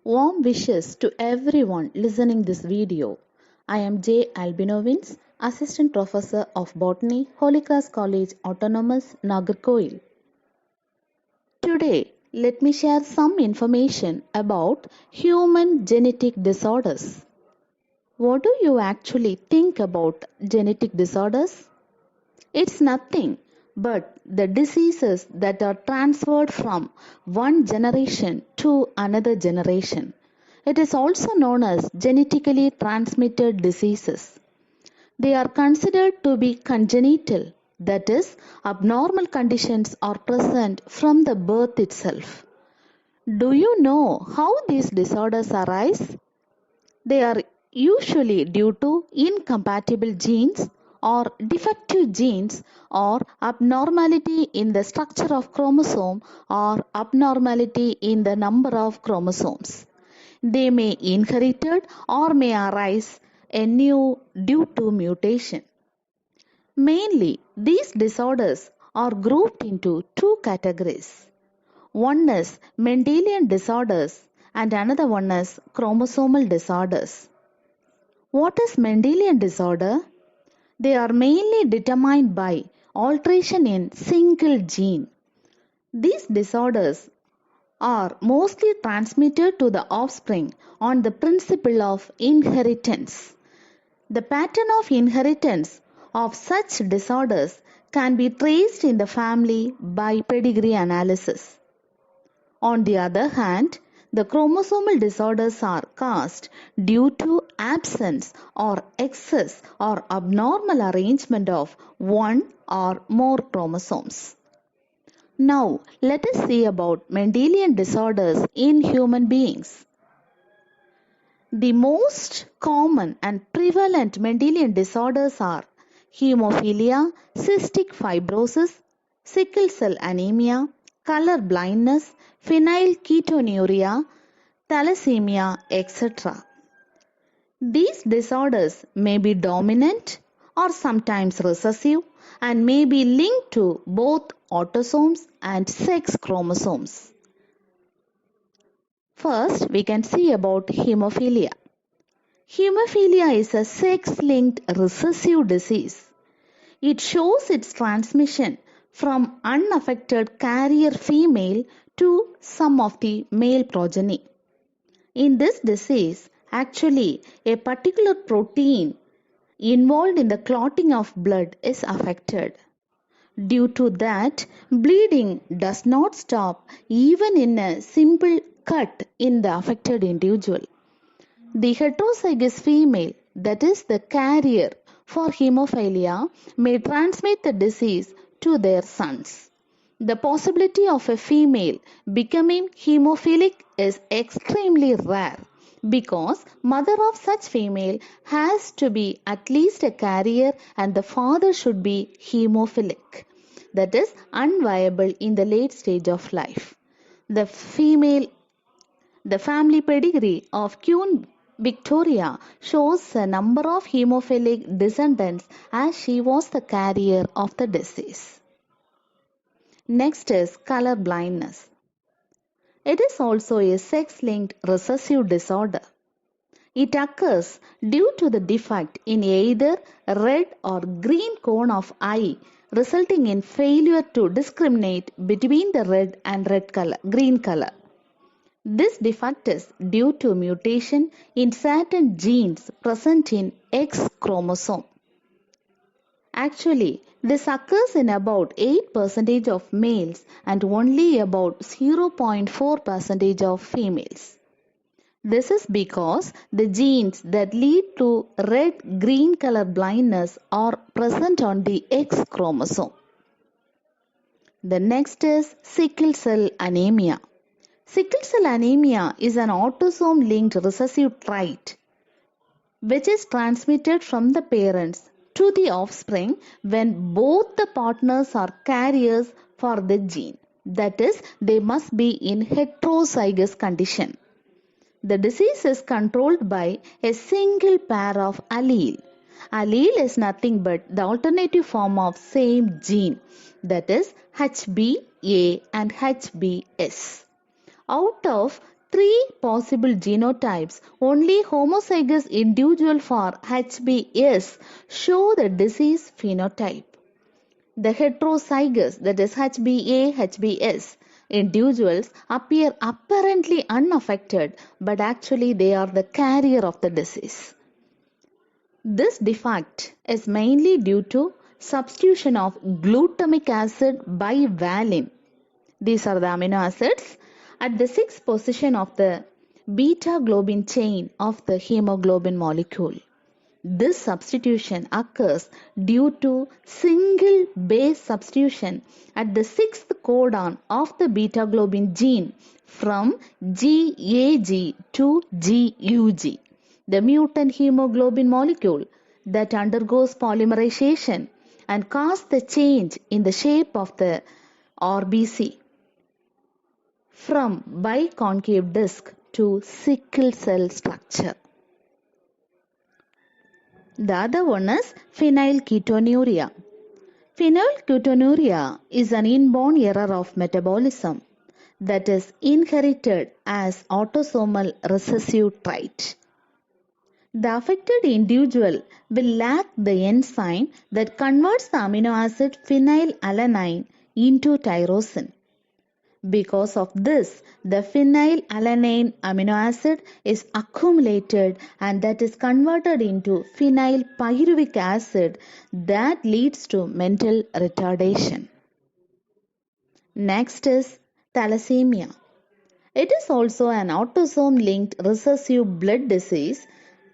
Warm wishes to everyone listening this video. I am J. Albinovins, Assistant Professor of Botany, Holy Cross College Autonomous, Nagarkoil. Today, let me share some information about human genetic disorders. What do you actually think about genetic disorders? It's nothing but the diseases that are transferred from one generation to another generation. It is also known as genetically transmitted diseases. They are considered to be congenital, that is, abnormal conditions are present from the birth itself. Do you know how these disorders arise? They are usually due to incompatible genes or defective genes or abnormality in the structure of chromosome or abnormality in the number of chromosomes. They may inherited or may arise anew due to mutation. Mainly, these disorders are grouped into two categories. One is Mendelian disorders and another one is chromosomal disorders. What is Mendelian disorder? They are mainly determined by alteration in single gene. These disorders are mostly transmitted to the offspring on the principle of inheritance. The pattern of inheritance of such disorders can be traced in the family by pedigree analysis. On the other hand, the chromosomal disorders are caused due to absence or excess or abnormal arrangement of one or more chromosomes. Now, let us see about Mendelian disorders in human beings. The most common and prevalent Mendelian disorders are hemophilia, cystic fibrosis, sickle cell anemia, color blindness, phenylketonuria, thalassemia, etc. These disorders may be dominant or sometimes recessive and may be linked to both autosomes and sex chromosomes. First, we can see about hemophilia. Hemophilia is a sex-linked recessive disease. It shows its transmission from unaffected carrier female to some of the male progeny. In this disease, actually, a particular protein involved in the clotting of blood is affected. Due to that, bleeding does not stop even in a simple cut in the affected individual. The heterozygous female, that is the carrier for hemophilia, may transmit the disease to their sons. The possibility of a female becoming hemophilic is extremely rare because mother of such female has to be at least a carrier and the father should be hemophilic, that is unviable in the late stage of life. The family pedigree of Queen Victoria shows a number of hemophilic descendants as she was the carrier of the disease. Next is color blindness. It is also a sex-linked recessive disorder. It occurs due to the defect in either red or green cone of eye, resulting in failure to discriminate between the red and green color. This defect is due to mutation in certain genes present in X chromosome. Actually, this occurs in about 8% of males and only about 0.4% of females. This is because the genes that lead to red-green color blindness are present on the X chromosome. The next is sickle cell anemia. Sickle cell anemia is an autosome-linked recessive trait which is transmitted from the parents to the offspring when both the partners are carriers for the gene. That is, they must be in heterozygous condition. The disease is controlled by a single pair of allele. Allele is nothing but the alternative form of same gene, that is HBA and HBS. Out of three possible genotypes, only homozygous individual for HBS show the disease phenotype. The heterozygous, that is HbA, HbS individuals appear apparently unaffected, but actually they are the carrier of the disease. This defect is mainly due to substitution of glutamic acid by valine. These are the amino acids at the sixth position of the beta globin chain of the hemoglobin molecule. This substitution occurs due to single base substitution at the sixth codon of the beta globin gene from GAG to GUG, the mutant hemoglobin molecule that undergoes polymerization and causes the change in the shape of the RBC from biconcave disc to sickle cell structure. The other one is phenylketonuria. Phenylketonuria is an inborn error of metabolism that is inherited as autosomal recessive trait. The affected individual will lack the enzyme that converts the amino acid phenylalanine into tyrosine. Because of this, the phenylalanine amino acid is accumulated and that is converted into phenylpyruvic acid that leads to mental retardation. Next is thalassemia. It is also an autosome-linked recessive blood disease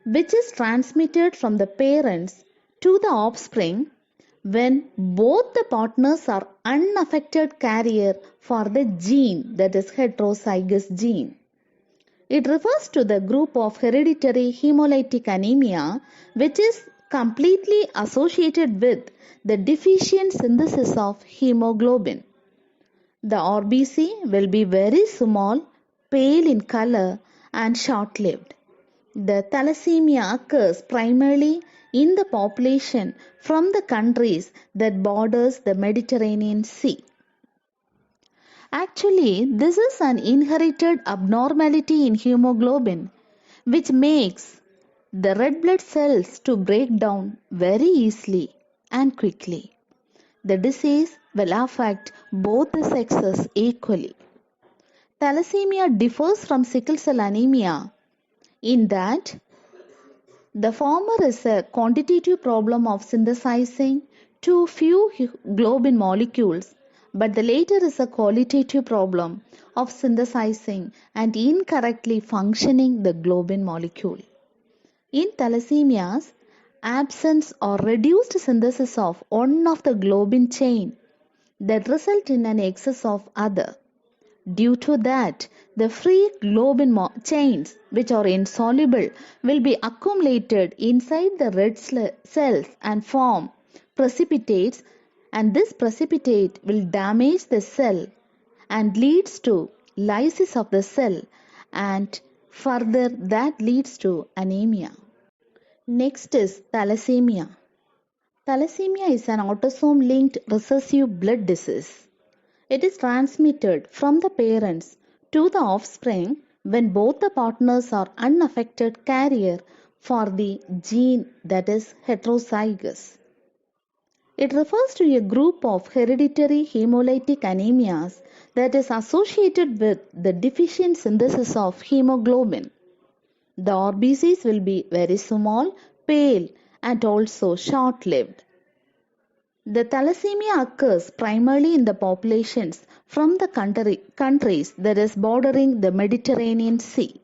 which is transmitted from the parents to the offspring when both the partners are unaffected carrier for the gene, that is heterozygous gene. It refers to the group of hereditary hemolytic anemia which is completely associated with the deficient synthesis of hemoglobin. The RBC will be very small, pale in color and short-lived. The thalassemia occurs primarily in the population from the countries that borders the Mediterranean Sea. Actually, this is an inherited abnormality in hemoglobin which makes the red blood cells to break down very easily and quickly. The disease will affect both the sexes equally. Thalassemia differs from sickle cell anemia in that the former is a quantitative problem of synthesizing too few globin molecules, but the latter is a qualitative problem of synthesizing and incorrectly functioning the globin molecule. In thalassemias, absence or reduced synthesis of one of the globin chain that result in an excess of other. Due to that, the free globin chains which are insoluble will be accumulated inside the red cells and form precipitates, and this precipitate will damage the cell and leads to lysis of the cell, and further that leads to anemia. Next is thalassemia. Thalassemia is an autosome linked recessive blood disease. It is transmitted from the parents to the offspring when both the partners are unaffected carrier for the gene, that is heterozygous. It refers to a group of hereditary hemolytic anemias that is associated with the deficient synthesis of hemoglobin. The RBCs will be very small, pale and also short-lived. The thalassemia occurs primarily in the populations from the countries that is bordering the Mediterranean Sea.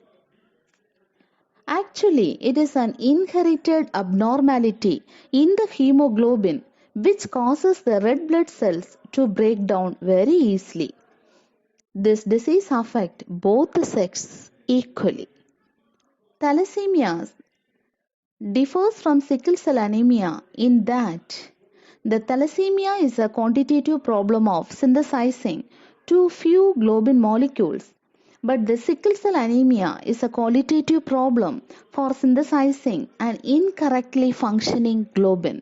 Actually, it is an inherited abnormality in the hemoglobin which causes the red blood cells to break down very easily. This disease affects both the sexes equally. Thalassemia differs from sickle cell anemia in that the thalassemia is a quantitative problem of synthesizing too few globin molecules, but the sickle cell anemia is a qualitative problem for synthesizing an incorrectly functioning globin.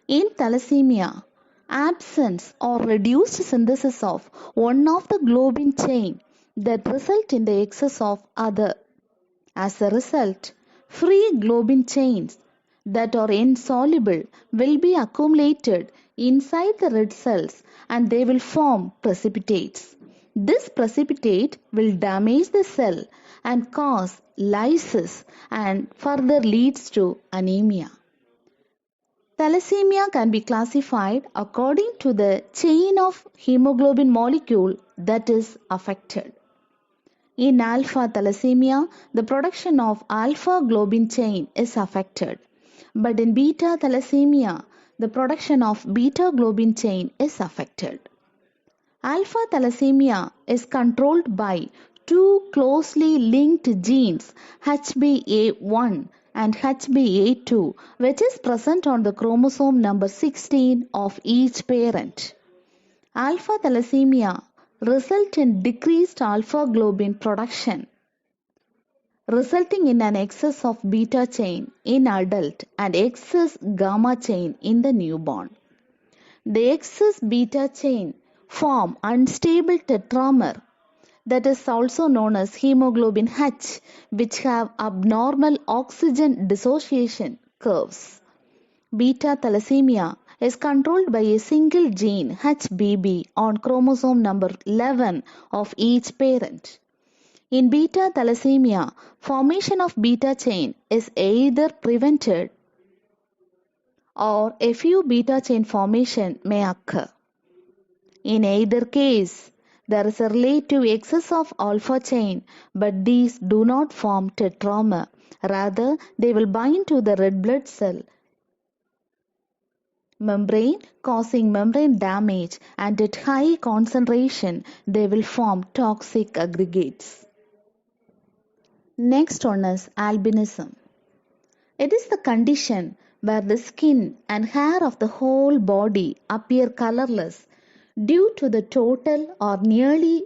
In thalassemia, absence or reduced synthesis of one of the globin chain that result in the excess of other. As a result, free globin chains that are insoluble will be accumulated inside the red cells and they will form precipitates. This precipitate will damage the cell and cause lysis and further leads to anemia. Thalassemia can be classified according to the chain of hemoglobin molecule that is affected. In alpha thalassemia, the production of alpha globin chain is affected, but in beta thalassemia, the production of beta globin chain is affected. Alpha thalassemia is controlled by two closely linked genes HBA1 and HBA2, which is present on the chromosome number 16 of each parent. Alpha thalassemia result in decreased alpha globin production, resulting in an excess of beta chain in adult and excess gamma chain in the newborn. The excess beta chain form unstable tetramer, that is also known as hemoglobin H, which have abnormal oxygen dissociation curves. Beta thalassemia is controlled by a single gene HBB on chromosome number 11 of each parent. In beta thalassemia, formation of beta chain is either prevented or a few beta chain formation may occur. In either case, there is a relative excess of alpha chain, but these do not form tetramer. Rather, they will bind to the red blood cell membrane, causing membrane damage, and at high concentration they will form toxic aggregates. Next one is albinism. It is the condition where the skin and hair of the whole body appear colorless due to the total or nearly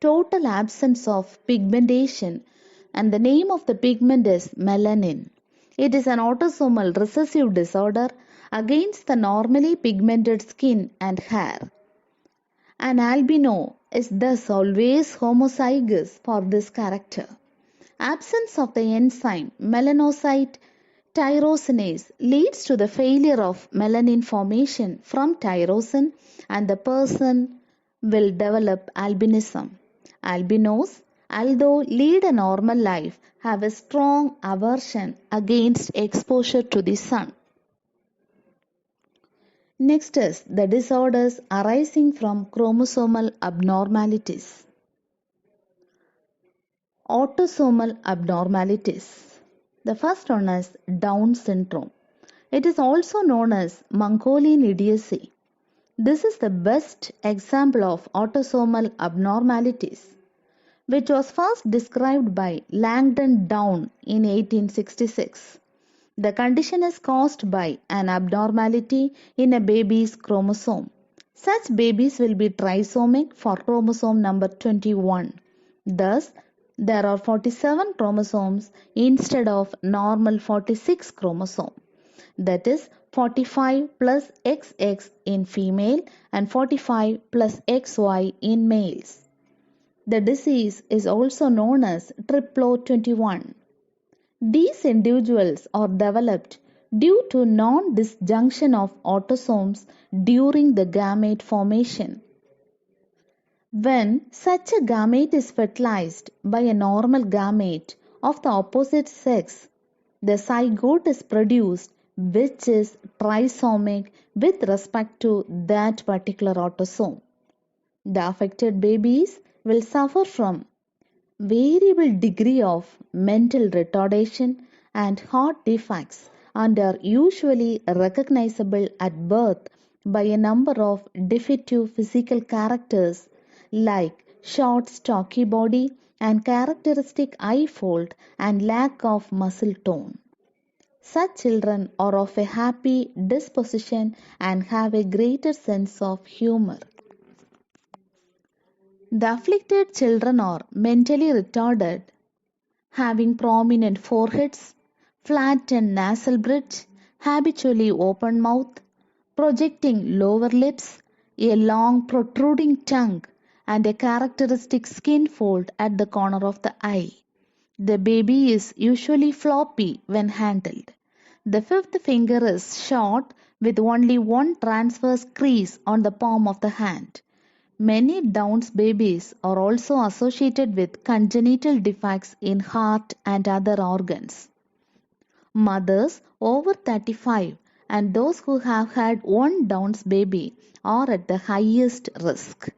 total absence of pigmentation, and the name of the pigment is melanin. It is an autosomal recessive disorder against the normally pigmented skin and hair. An albino is thus always homozygous for this character. Absence of the enzyme melanocyte tyrosinase leads to the failure of melanin formation from tyrosine, and the person will develop albinism. Albinos, although lead a normal life, have a strong aversion against exposure to the sun. Next is the disorders arising from chromosomal abnormalities. Autosomal abnormalities. The first one is Down syndrome. It is also known as Mongolian idiocy. This is the best example of autosomal abnormalities, which was first described by Langdon Down in 1866. The condition is caused by an abnormality in a baby's chromosome. Such babies will be trisomic for chromosome number 21. Thus, there are 47 chromosomes instead of normal 46 chromosome. That is 45 plus XX in female and 45 plus XY in males. The disease is also known as triplo 21. These individuals are developed due to non-disjunction of autosomes during the gamete formation. When such a gamete is fertilized by a normal gamete of the opposite sex, the zygote is produced, which is trisomic with respect to that particular autosome. The affected babies will suffer from variable degree of mental retardation and heart defects and are usually recognizable at birth by a number of defective physical characters like short stocky body and characteristic eye fold and lack of muscle tone. Such children are of a happy disposition and have a greater sense of humor. The afflicted children are mentally retarded, having prominent foreheads, flattened nasal bridge, habitually open mouth, projecting lower lips, a long protruding tongue, and a characteristic skin fold at the corner of the eye. The baby is usually floppy when handled. The fifth finger is short with only one transverse crease on the palm of the hand. Many Down's babies are also associated with congenital defects in heart and other organs. Mothers over 35 and those who have had one Down's baby are at the highest risk.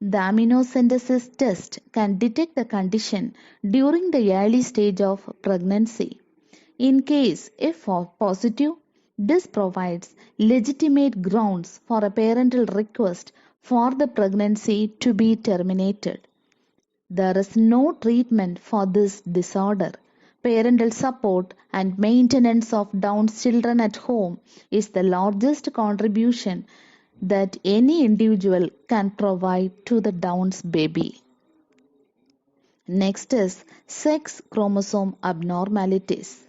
The amniocentesis test can detect the condition during the early stage of pregnancy. In case if positive, this provides legitimate grounds for a parental request for the pregnancy to be terminated. There is no treatment for this disorder. Parental support and maintenance of Down's children at home is the largest contribution that any individual can provide to the Down's baby. Next is sex chromosome abnormalities.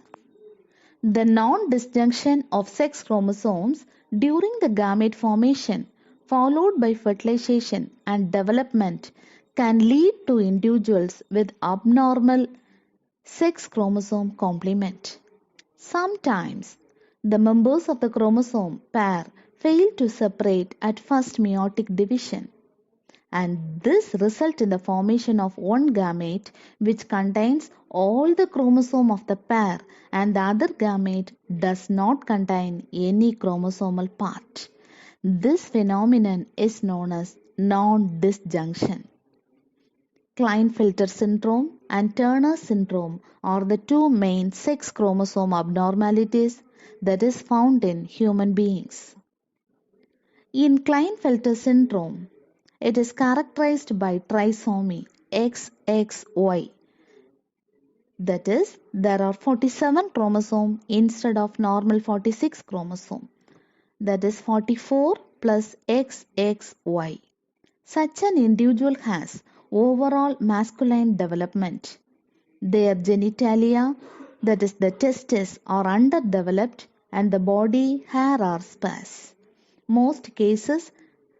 The non-disjunction of sex chromosomes during the gamete formation, followed by fertilization and development, can lead to individuals with abnormal sex chromosome complement. Sometimes, the members of the chromosome pair fail to separate at first meiotic division, and this results in the formation of one gamete which contains all the chromosome of the pair and the other gamete does not contain any chromosomal part. This phenomenon is known as non-disjunction. Klinefelter syndrome and Turner syndrome are the two main sex chromosome abnormalities that is found in human beings. In Klinefelter syndrome, it is characterized by trisomy XXY. That is, there are 47 chromosomes instead of normal 46 chromosomes. That is 44 plus XXY. Such an individual has overall masculine development. Their genitalia, that is the testes, are underdeveloped and the body hair are sparse. Most cases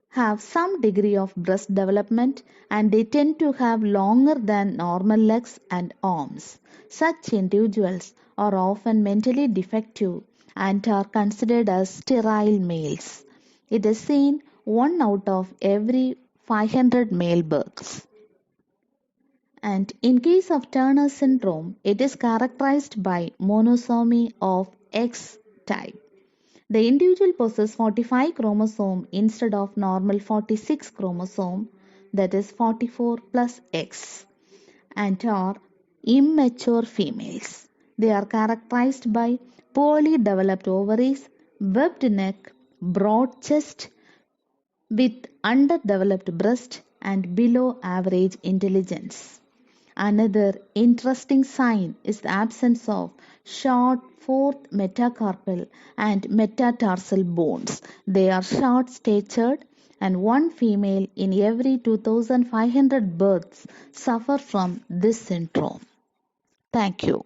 have some degree of breast development and they tend to have longer than normal legs and arms. Such individuals are often mentally defective and are considered as sterile males. It is seen 1 out of every 500 male births. And in case of Turner syndrome, it is characterized by monosomy of X type. The individual possesses 45 chromosomes instead of normal 46 chromosome, that is 44 plus X, and are immature females. They are characterized by poorly developed ovaries, webbed neck, broad chest with underdeveloped breast and below average intelligence. Another interesting sign is the absence of short fourth metacarpal and metatarsal bones. They are short statured and one female in every 2500 births suffer from this syndrome. Thank you.